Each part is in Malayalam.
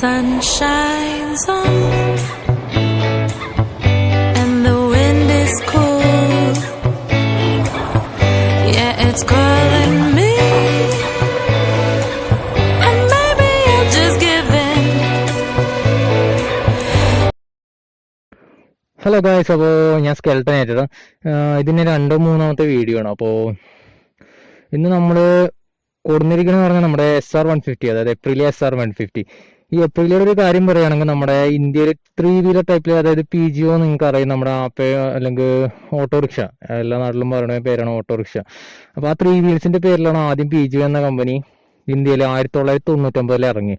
sun shines on and the wind is cool. Yeah, it's calling me, and maybe I'll just give in. Hello guys, അപ്പോൾ ഞാൻ സ്കെൽട്ടൻ ആയിട്ടാണ്. ഇതിൻ്റെ 2-3 വീഡിയോ ആണ്. അപ്പോൾ ഇന്ന് നമ്മൾ കൊടുന്നിരിക്കുന്നത് പറഞ്ഞാൽ നമ്മുടെ SR150, അതായത് എപ്രിലിയ SR150. ഈ എപ്രിലിയുടെ ഒരു കാര്യം പറയുകയാണെങ്കിൽ നമ്മുടെ ഇന്ത്യയിൽ 3 വീലർ ടൈപ്പിൽ, അതായത് PGO നിങ്ങൾക്ക് അറിയാം, നമ്മുടെ ആപ്പ അല്ലെങ്കിൽ ഓട്ടോറിക്ഷ, എല്ലാ നാട്ടിലും പറയുന്ന പേരാണ് ഓട്ടോറിക്ഷ. അപ്പോൾ ആ 3 വീൽസിൻ്റെ പേരിലാണ് ആദ്യം PGO എന്ന കമ്പനി ഇന്ത്യയിൽ 1999 ഇറങ്ങി.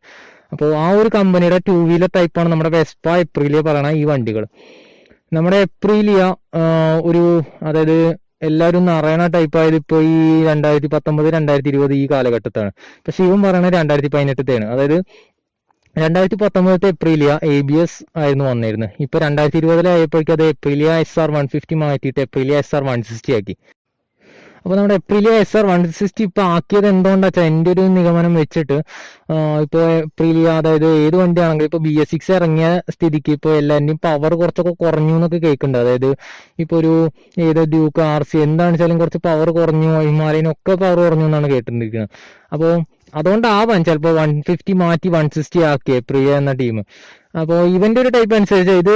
അപ്പോൾ ആ ഒരു കമ്പനിയുടെ 2 വീലർ ടൈപ്പാണ് നമ്മുടെ വെസ്പ എപ്രിലിയ പറയുന്ന ഈ വണ്ടികൾ. നമ്മുടെ എപ്രിലിയ അതായത് എല്ലാവരും ഒന്ന് അറിയണ ടൈപ്പ് ആയത് ഇപ്പോൾ ഈ 2019, 2020 ഈ കാലഘട്ടത്താണ്. പക്ഷെ ഇവൻ പറയുന്നത് 2018 അതായത് 2019 എപ്രിലിയ ABS ആയിരുന്നു വന്നിരുന്നത്. ഇപ്പൊ 2020 ആയപ്പോഴേക്കും അത് എപ്രിലിയ SR150 മാറ്റിയിട്ട് എപ്രിലിയ SR160 ആക്കി. അപ്പോൾ നമ്മുടെ എപ്രിലിയ SR160 ഇപ്പൊ ആക്കിയത് എന്തുകൊണ്ടാ വെച്ചാൽ, എൻ്റെ ഒരു നിഗമനം വെച്ചിട്ട് ഇപ്പോൾ എപ്രിലിയ, അതായത് ഏത് വണ്ടിയാണെങ്കിലും ഇപ്പോൾ BS6 ഇറങ്ങിയ സ്ഥിതിക്ക് ഇപ്പോൾ എല്ലാവരുടെയും പവർ കുറച്ചൊക്കെ കുറഞ്ഞു എന്നൊക്കെ കേൾക്കുന്നുണ്ട്. അതായത് ഇപ്പോൾ ഏത് ഡ്യൂക്ക് RC എന്താണെന്ന് വെച്ചാലും കുറച്ച് പവർ കുറഞ്ഞു, ഹിമാലയനൊക്കെ പവർ കുറഞ്ഞു എന്നാണ് കേട്ടിരിക്കുന്നത്. അപ്പോൾ അതുകൊണ്ടാവാൻ ചിലപ്പോൾ 150 മാറ്റി 160 ആക്കി എപ്രിലിയ എന്ന ടീം. അപ്പോൾ ഇവന്റെ ഒരു ടൈപ്പ് അനുസരിച്ച് ഇത്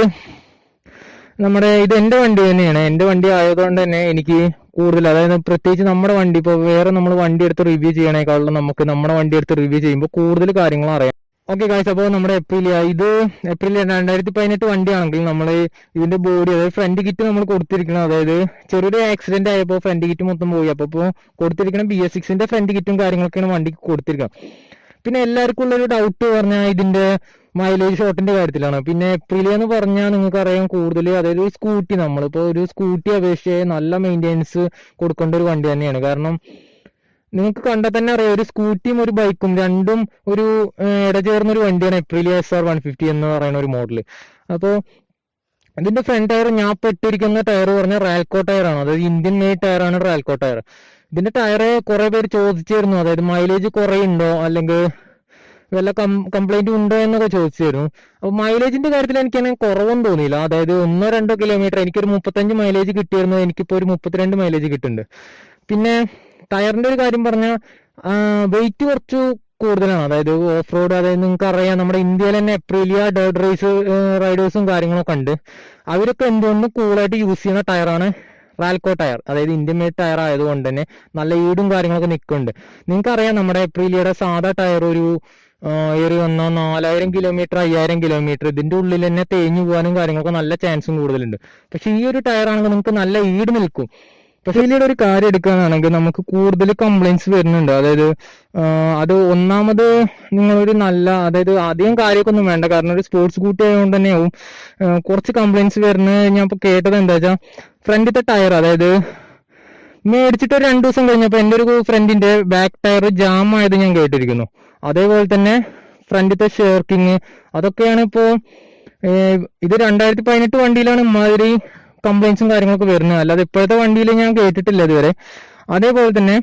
എൻ്റെ വണ്ടി തന്നെയാണ്. എൻ്റെ വണ്ടി ആയതുകൊണ്ട് തന്നെ എനിക്ക് കൂടുതൽ, അതായത് പ്രത്യേകിച്ച് നമ്മുടെ വണ്ടി ഇപ്പോൾ വേറെ നമ്മൾ വണ്ടി എടുത്ത് റിവ്യൂ ചെയ്യണേക്കാളും നമുക്ക് നമ്മുടെ വണ്ടി എടുത്ത് റിവ്യൂ ചെയ്യുമ്പോൾ കൂടുതൽ കാര്യങ്ങൾ അറിയാം. ഓക്കെ ഗായ്സ്, അപ്പോൾ നമ്മുടെ എപ്രിലിയ 2018 വണ്ടിയാണെങ്കിൽ നമ്മൾ ഇതിന്റെ ബോഡി, അതായത് ഫ്രണ്ട് കിറ്റ് നമ്മൾ കൊടുത്തിരിക്കണം. അതായത് ചെറിയൊരു ആക്സിഡന്റ് ആയപ്പോൾ ഫ്രണ്ട് കിറ്റ് മൊത്തം പോയി. അപ്പോൾ കൊടുത്തിരിക്കണം BS6 ഫ്രണ്ട് കിറ്റും കാര്യങ്ങളൊക്കെയാണ് വണ്ടിക്ക് കൊടുത്തിരിക്കണം. പിന്നെ എല്ലാവർക്കും ഉള്ളൊരു ഡൗട്ട് പറഞ്ഞാൽ ഇതിന്റെ മൈലേജ് ഷോട്ടിന്റെ കാര്യത്തിലാണ്. പിന്നെ എപ്രിലിയ എന്ന് പറഞ്ഞാൽ നിങ്ങൾക്കറിയാം കൂടുതൽ, അതായത് ഒരു സ്കൂട്ടി, നമ്മളിപ്പോൾ ഒരു സ്കൂട്ടി അപേക്ഷിച്ച് നല്ല മെയിൻ്റെനൻസ് കൊടുക്കേണ്ട ഒരു വണ്ടി തന്നെയാണ്. കാരണം നിങ്ങൾക്ക് കണ്ടാൽ തന്നെ അറിയാം, ഒരു സ്കൂട്ടിയും ഒരു ബൈക്കും രണ്ടും ഒരു ഇടചേർന്നൊരു വണ്ടിയാണ് എപ്രിലിയ SR150 എന്ന് പറയുന്ന ഒരു മോഡൽ. അപ്പോൾ ഇതിന്റെ ഫ്രണ്ട് ടയർ, ഞാൻ ഇപ്പോൾ ഇട്ടിരിക്കുന്ന ടയർ പറഞ്ഞാൽ റാൽക്കോ ടയറാണ്, അതായത് ഇന്ത്യൻ മെയ്ഡ് ടയറാണ് റാൽക്കോ ടയർ. ഇതിന്റെ ടയർ കുറെ പേര് ചോദിച്ചിരുന്നു, അതായത് മൈലേജ് കുറയുണ്ടോ അല്ലെങ്കിൽ വല്ല കംപ്ലൈന്റ് ഉണ്ടോ എന്നൊക്കെ ചോദിച്ചിരുന്നു. അപ്പോൾ മൈലേജിന്റെ കാര്യത്തിൽ എനിക്ക് കുറവൊന്നും തോന്നിയില്ല. അതായത് 1-2 കിലോമീറ്റർ എനിക്കൊരു 35 മൈലേജ് കിട്ടിയിരുന്നു, എനിക്കിപ്പോൾ ഒരു 32 മൈലേജ് കിട്ടുന്നുണ്ട്. പിന്നെ ടയറിന്റെ ഒരു കാര്യം പറഞ്ഞാൽ വെയിറ്റ് കുറച്ച് കൂടുതലാണ്. അതായത് ഓഫ് റോഡ്, അതായത് നിങ്ങൾക്ക് അറിയാം നമ്മുടെ ഇന്ത്യയിൽ തന്നെ എപ്രിലിയ ഡേർട്ട് റേസ് റൈഡേഴ്സും കാര്യങ്ങളൊക്കെ ഉണ്ട്. അവരൊക്കെ എന്തുകൊണ്ടും കൂളായിട്ട് യൂസ് ചെയ്യുന്ന ടയറാണ് റാൽക്കോ ടയർ. അതായത് ഇന്ത്യൻ മെയ്ഡ് ടയർ ആയതുകൊണ്ട് തന്നെ നല്ല ഈടും കാര്യങ്ങളൊക്കെ നിൽക്കുന്നുണ്ട്. നിങ്ങൾക്കറിയാം നമ്മുടെ എപ്രിലിയുടെ സാധാ ടയർ ഒരു വന്നാൽ 4000 കിലോമീറ്റർ 5000 കിലോമീറ്റർ ഇതിന്റെ ഉള്ളിൽ തന്നെ തേഞ്ഞു പോകാനും കാര്യങ്ങളൊക്കെ നല്ല ചാൻസും കൂടുതലുണ്ട്. പക്ഷെ ഈ ഒരു ടയർ ആണെങ്കിൽ നിങ്ങൾക്ക് നല്ല ഈട് നിൽക്കും. പക്ഷെ ഇതിലൂടെ ഒരു കാര്യം എടുക്കുകയാണെങ്കിൽ നമുക്ക് കൂടുതൽ കംപ്ലൈൻറ്റ്സ് വരുന്നുണ്ട്. അതായത് അത് ഒന്നാമത് നിങ്ങളൊരു അതായത് അധികം കാര്യമൊക്കെ ഒന്നും വേണ്ട, കാരണം ഒരു സ്പോർട്സ് സ്കൂട്ടി ആയതുകൊണ്ട് തന്നെയാവും കുറച്ച് കംപ്ലൈൻറ്റ്സ് വരുന്നത്. ഞാൻ ഇപ്പോൾ കേട്ടത് എന്താ വെച്ചാൽ, ഫ്രണ്ടിലത്തെ ടയർ, അതായത് മേടിച്ചിട്ട് ഒരു 2 ദിവസം കഴിഞ്ഞപ്പോൾ എൻ്റെ ഒരു ഫ്രണ്ടിന്റെ ബാക്ക് ടയർ ജാം ആയത് ഞാൻ കേട്ടിരിക്കുന്നു. അതേപോലെ തന്നെ ഫ്രണ്ടിലത്തെ ഷേർക്കിങ്, അതൊക്കെയാണ് ഇപ്പോൾ ഇത് 2018 വണ്ടിയിലാണ് ഇമാതിരി കംപ്ലൈൻസും കാര്യങ്ങളൊക്കെ വരുന്നത്. അല്ലാതെ ഇപ്പോഴത്തെ വണ്ടിയിൽ ഞാൻ കേട്ടിട്ടില്ല ഇതുവരെ. അതേപോലെ തന്നെ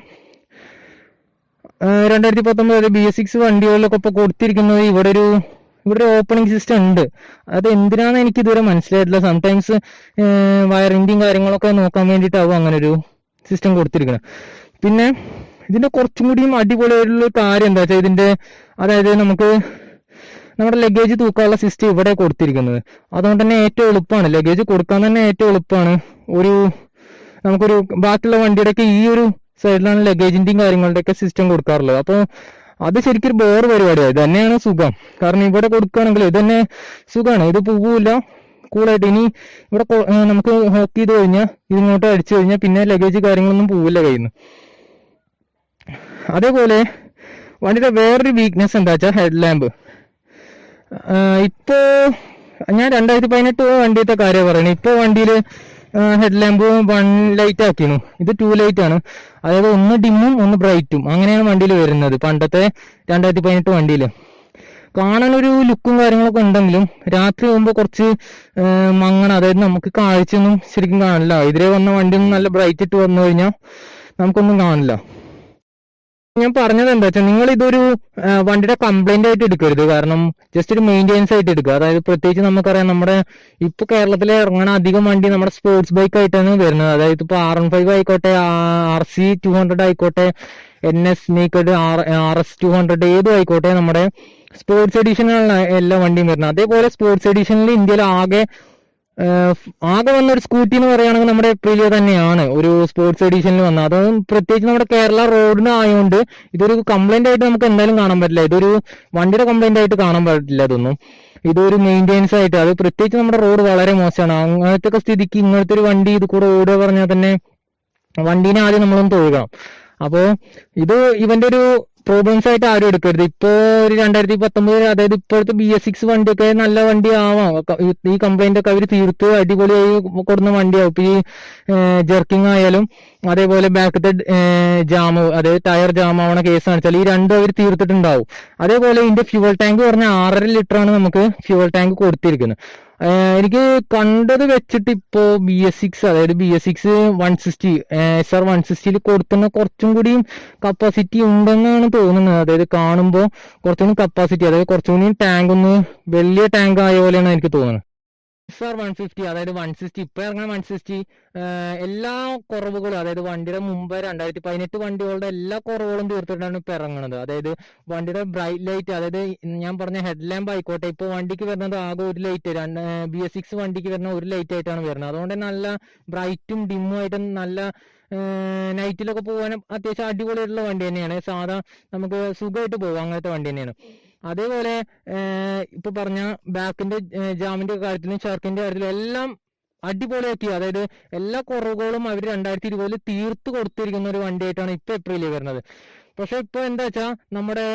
2019 BS6 വണ്ടികളിലൊക്കെ ഇപ്പോൾ കൊടുത്തിരിക്കുന്നത് ഇവിടെ ഒരു ഓപ്പണിംഗ് സിസ്റ്റം ഉണ്ട്. അത് എന്തിനാണെന്ന് എനിക്ക് ഇതുവരെ മനസ്സിലായിട്ടില്ല. സംടൈംസ് വയറിന്റെയും കാര്യങ്ങളൊക്കെ നോക്കാൻ വേണ്ടിയിട്ടാവും അങ്ങനെ ഒരു സിസ്റ്റം കൊടുത്തിരിക്കുന്നത്. പിന്നെ ഇതിന്റെ കുറച്ചും കൂടിയും അടിപൊളിയായിട്ടുള്ള കാര്യം എന്താ വെച്ചാൽ, അതായത് നമ്മുടെ ലഗേജ് തൂക്കാനുള്ള സിസ്റ്റം ഇവിടെ കൊടുത്തിരിക്കുന്നത്. അതുകൊണ്ട് തന്നെ ഏറ്റവും എളുപ്പമാണ്, ലഗേജ് കൊടുക്കാൻ തന്നെ ഏറ്റവും എളുപ്പമാണ്. നമുക്കൊരു ബാക്കിയുള്ള വണ്ടിയുടെയൊക്കെ ഈ ഒരു സൈഡിലാണ് ലഗേജിന്റെയും കാര്യങ്ങളുടെയൊക്കെ സിസ്റ്റം കൊടുക്കാറുള്ളത്. അപ്പോൾ അത് ശരിക്കും ഒരു ബോർ പരിപാടിയാണ്. ഇത് തന്നെയാണ് സുഖം. കാരണം ഇവിടെ കൊടുക്കുകയാണെങ്കിൽ ഇത് തന്നെ സുഖമാണ്, ഇത് പോവില്ല കൂളായിട്ട്. ഇനി ഇവിടെ നമുക്ക് ഹോക്ക് ചെയ്ത് കഴിഞ്ഞാൽ ഇതിങ്ങോട്ട് അടിച്ചു കഴിഞ്ഞാൽ പിന്നെ ലഗേജ് കാര്യങ്ങളൊന്നും പോവില്ല കയ്യിൽ നിന്ന്. അതേപോലെ വണ്ടിയുടെ വേറൊരു വീക്ക്നെസ് എന്താ വെച്ചാൽ ഹെഡ് ലാമ്പ്. ഇപ്പോ ഞാൻ 2018 വണ്ടിയത്തെ കാര്യം പറയണേ. ഇപ്പൊ വണ്ടിയിൽ ഹെഡ് ലാമ്പ് 1 ലൈറ്റ് ആക്കിയിരുന്നു, ഇത് 2 ലൈറ്റ് ആണ്. അതായത് ഒന്ന് ഡിമ്മും ഒന്ന് ബ്രൈറ്റും അങ്ങനെയാണ് വണ്ടിയിൽ വരുന്നത്. പണ്ടത്തെ 2018 വണ്ടിയിൽ കാണാനൊരു ലുക്കും കാര്യങ്ങളൊക്കെ ഉണ്ടെങ്കിലും രാത്രി പോകുമ്പോൾ കുറച്ച് മങ്ങണം. അതായത് നമുക്ക് കാഴ്ചയൊന്നും ശരിക്കും കാണില്ല. ഇതിലെ വന്ന വണ്ടിയൊന്നും നല്ല ബ്രൈറ്റ് ഇട്ട് വന്നു കഴിഞ്ഞാൽ നമുക്കൊന്നും കാണില്ല. ഞാൻ പറഞ്ഞത് എന്താ വെച്ചാൽ നിങ്ങൾ ഇതൊരു വണ്ടിയുടെ കംപ്ലൈന്റ് ആയിട്ട് എടുക്കരുത്. കാരണം ജസ്റ്റ് ഒരു മെയിൻ്റെനൻസ് ആയിട്ട് എടുക്കുക. അതായത് പ്രത്യേകിച്ച് നമുക്കറിയാം നമ്മുടെ ഇപ്പൊ കേരളത്തിൽ ഇറങ്ങുന്ന അധികം വണ്ടി നമ്മുടെ സ്പോർട്സ് ബൈക്ക് ആയിട്ടാണ് വരുന്നത്. അതായത് ഇപ്പൊ R15 ആയിക്കോട്ടെ, RC200 ആയിക്കോട്ടെ, NS നേക്കഡ്, RS200 ഏതും ആയിക്കോട്ടെ, നമ്മുടെ സ്പോർട്സ് എഡിഷനിലാണ് എല്ലാ വണ്ടിയും വരുന്നത്. അതേപോലെ സ്പോർട്സ് എഡിഷനിൽ ഇന്ത്യയിൽ ആകെ വന്ന ഒരു സ്കൂട്ടി എന്ന് പറയുകയാണെങ്കിൽ നമ്മുടെ എപ്രിലിയ തന്നെയാണ് ഒരു സ്പോർട്സ് എഡിഷനിൽ വന്നത്. അതും പ്രത്യേകിച്ച് നമ്മുടെ കേരള റോഡിന് ആയതുകൊണ്ട് ഇതൊരു കംപ്ലൈന്റ് ആയിട്ട് നമുക്ക് എന്തായാലും കാണാൻ പറ്റില്ല. ഇതൊരു വണ്ടിയുടെ കംപ്ലൈന്റ് ആയിട്ട് കാണാൻ പറ്റില്ല. ഇതൊന്നും ഇതൊരു മെയിൻ്റെനൻസ് ആയിട്ട്, അത് പ്രത്യേകിച്ച് നമ്മുടെ റോഡ് വളരെ മോശമാണ്. അങ്ങനത്തെ ഒക്കെ സ്ഥിതിക്ക് ഇങ്ങനത്തെ ഒരു വണ്ടി ഇത് കൂടെ ഓടുക പറഞ്ഞാൽ തന്നെ വണ്ടീനെ ആദ്യം നമ്മളൊന്ന് തൊഴുകണം. അപ്പോ ഇത് ഇവന്റെ ഒരു പ്രോബ്ലംസ് ആയിട്ട് ആരും എടുക്കരുത്. ഇപ്പോ ഒരു 2019, അതായത് ഇപ്പോഴത്തെ BS6 വണ്ടിയൊക്കെ നല്ല വണ്ടി ആവാം. ഈ കംപ്ലൈന്റ് ഒക്കെ അവർ തീർത്ത് അടിപൊളിയായി കൊടുക്കുന്ന വണ്ടിയാവും. ഇപ്പൊ ഈ ജെർക്കിംഗ് ആയാലും അതേപോലെ ബാക്കത്തെ ജാം, അതായത് ടയർ ജാം ആവണ കേസ് കാണിച്ചാൽ ഈ രണ്ടും അവർ തീർത്തിട്ടുണ്ടാവും. അതേപോലെ ഇതിന്റെ ഫ്യൂവൽ ടാങ്ക് പറഞ്ഞാൽ 6.5 ലിറ്ററാണ് നമുക്ക് ഫ്യൂവൽ ടാങ്ക് കൊടുത്തിരിക്കുന്നത്. എനിക്ക് കണ്ടത് വെച്ചിട്ട് ഇപ്പോ BS6, അതായത് BS6 160 SR 160 കൊടുക്കുന്ന കുറച്ചും കൂടിയും കപ്പാസിറ്റി ഉണ്ടെന്നാണ് തോന്നുന്നത്. അതായത് കാണുമ്പോൾ കുറച്ചും കൂടി കപ്പാസിറ്റി, അതായത് കുറച്ചും കൂടി ടാങ്ക് ഒന്ന് വലിയ ടാങ്ക് ആയ പോലെയാണ് എനിക്ക് തോന്നുന്നത്. SR 150, അതായത് 160 ഇപ്പൊ ഇറങ്ങുന്ന 160 എല്ലാ കുറവുകളും, അതായത് വണ്ടിയുടെ മുമ്പ് 2018 വണ്ടികളുടെ എല്ലാ കുറവുകളും തീർത്തിട്ടാണ് ഇപ്പൊ ഇറങ്ങുന്നത്. അതായത് വണ്ടിയുടെ ബ്രൈറ്റ് ലൈറ്റ്, അതായത് ഞാൻ പറഞ്ഞ ഹെഡ് ലാമ്പ് ആയിക്കോട്ടെ, ഇപ്പൊ വണ്ടിക്ക് വരുന്നത് ആകെ ഒരു ലൈറ്റ്, BS6 വണ്ടിക്ക് വരുന്ന ഒരു ലൈറ്റ് ആയിട്ടാണ് വരുന്നത്. അതുകൊണ്ട് നല്ല ബ്രൈറ്റും ഡിമ്മും ആയിട്ട് നല്ല നൈറ്റിലൊക്കെ പോകാനും അത്യാവശ്യം അടിപൊളിയായിട്ടുള്ള വണ്ടി തന്നെയാണ്. സാധാ നമുക്ക് സുഖമായിട്ട് പോകാം, അങ്ങനത്തെ വണ്ടി തന്നെയാണ്. അതേപോലെ ഇപ്പൊ പറഞ്ഞ ബാക്കിന്റെ ജാമിന്റെ കാര്യത്തിലും ഷർക്കിന്റെ കാര്യത്തിലും എല്ലാം അടിപൊളിയാക്കി, അതായത് എല്ലാ കുറവുകളും അവർ 2020 തീർത്ത് കൊടുത്തിരിക്കുന്ന ഒരു വണ്ടിയായിട്ടാണ് ഇപ്പൊ എപ്രിലിൽ വരുന്നത്. പക്ഷെ ഇപ്പൊ എന്താ വെച്ചാ നമ്മുടെ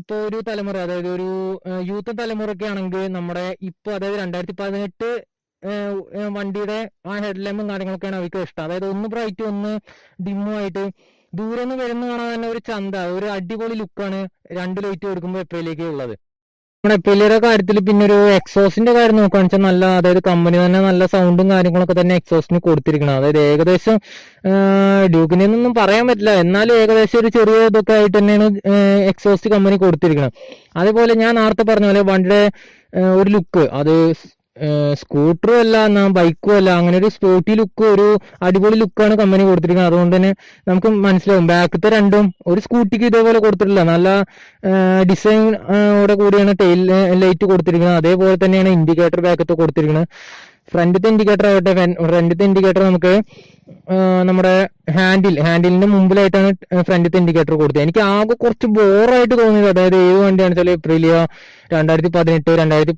ഇപ്പൊ ഒരു തലമുറ, അതായത് ഒരു യൂത്ത് തലമുറയൊക്കെ ആണെങ്കിൽ നമ്മുടെ ഇപ്പൊ അതായത് 2018 വണ്ടിയുടെ ആ ഹെഡ് ലാമ്പും കാര്യങ്ങളൊക്കെയാണ് അവർക്ക് ഇഷ്ടം. അതായത് ഒന്ന് ബ്രൈറ്റ് ഒന്ന് ഡിമ്മുമായിട്ട് ദൂരെ നിന്ന് വരുന്ന കാണാൻ തന്നെ ഒരു ചന്ത, ഒരു അടിപൊളി ലുക്കാണ് 2 ലൈറ്റ് കൊടുക്കുമ്പോൾ എപ്രിലേക്ക് ഉള്ളത്. നമ്മുടെ എപ്രിലിയുടെ കാര്യത്തിൽ പിന്നെ ഒരു എക്സോസിന്റെ കാര്യം നോക്കുകയാണെന്ന് വെച്ചാൽ നല്ല, അതായത് കമ്പനി തന്നെ നല്ല സൗണ്ടും കാര്യങ്ങളൊക്കെ തന്നെ എക്സോസിന് കൊടുത്തിരിക്കണം. അതായത് ഏകദേശം ഡ്യൂക്കിനെ ഒന്നും പറയാൻ പറ്റില്ല, എന്നാലും ഏകദേശം ഒരു ചെറിയ ഇതൊക്കെ ആയിട്ട് തന്നെയാണ് എക്സോസ്റ്റ് കമ്പനി കൊടുത്തിരിക്കണം. അതേപോലെ ഞാൻ നേരത്തെ പറഞ്ഞ പോലെ വണ്ടിയുടെ ഒരു ലുക്ക്, അത് സ്കൂട്ടറും അല്ല എന്നാ ബൈക്കും അല്ല, അങ്ങനെ ഒരു സ്പോർട്ടി ലുക്ക്, ഒരു അടിപൊളി ലുക്കാണ് കമ്പനി കൊടുത്തിരിക്കുന്നത്. അതുകൊണ്ട് തന്നെ നമുക്ക് മനസ്സിലാവും ബാക്കത്തെ രണ്ടും ഒരു സ്കൂട്ടിക്ക് ഇതേപോലെ കൊടുത്തിട്ടില്ല, നല്ല ഡിസൈനോടെ കൂടിയാണ് ടെയിൽ ലൈറ്റ് കൊടുത്തിരിക്കുന്നത്. അതേപോലെ തന്നെയാണ് ഇൻഡിക്കേറ്റർ ബാക്കത്ത് കൊടുത്തിരിക്കുന്നത്. ഫ്രണ്ടിത്തെ ഇൻഡിക്കേറ്റർ ആവട്ടെ, ഫ്രണ്ടിത്തെ ഇൻഡിക്കേറ്റർ നമുക്ക് നമ്മുടെ ഹാൻഡിലിന്റെ മുമ്പിലായിട്ടാണ് ഫ്രണ്ടിത്തെ ഇൻഡിക്കേറ്റർ കൊടുത്തത്. എനിക്ക് ആകെ കുറച്ച് ബോറായിട്ട് തോന്നിയത്, അതായത് ഏത് വണ്ടിയാണെന്ന് വെച്ചാൽ എപ്രിലിയ 2018, 2019,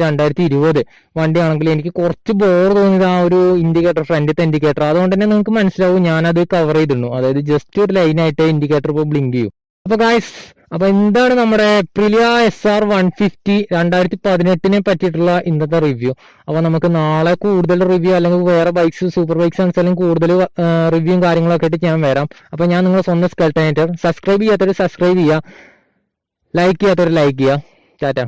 2020 വണ്ടിയാണെങ്കിൽ എനിക്ക് കുറച്ച് ബോർ തോന്നിയത് ആ ഒരു ഇൻഡിക്കേറ്റർ, ഫ്രണ്ടിത്തെ ഇൻഡിക്കേറ്റർ. അതുകൊണ്ട് തന്നെ നിങ്ങൾക്ക് മനസ്സിലാവും ഞാനത് കവർ ചെയ്തിരുന്നു. അതായത് ജസ്റ്റ് ഒരു ലൈനായിട്ട് ഇൻഡിക്കേറ്റർ ഇപ്പോൾ ബ്ലിങ്ക് ചെയ്യും. അപ്പൊ ഗായ്സ്, അപ്പൊ എന്താണ് നമ്മുടെ എപ്രിലിയ SR 150 2018 പറ്റിയിട്ടുള്ള ഇന്നത്തെ റിവ്യൂ. അപ്പൊ നമുക്ക് നാളെ കൂടുതൽ റിവ്യൂ, അല്ലെങ്കിൽ വേറെ ബൈക്സ്, സൂപ്പർ ബൈക്സ് ആണെങ്കിലും കൂടുതൽ റിവ്യൂവും കാര്യങ്ങളൊക്കെ ആയിട്ട് ഞാൻ വരാം. അപ്പൊ ഞാൻ നിങ്ങളെ സ്വന്തം സ്കെൽട്ടനേറ്റർ. സബ്സ്ക്രൈബ് ചെയ്യാത്തവർ സബ്സ്ക്രൈബ് ചെയ്യുക, ലൈക്ക് ചെയ്യാത്തവർ ലൈക്ക് ചെയ്യുക. ടാറ്റ.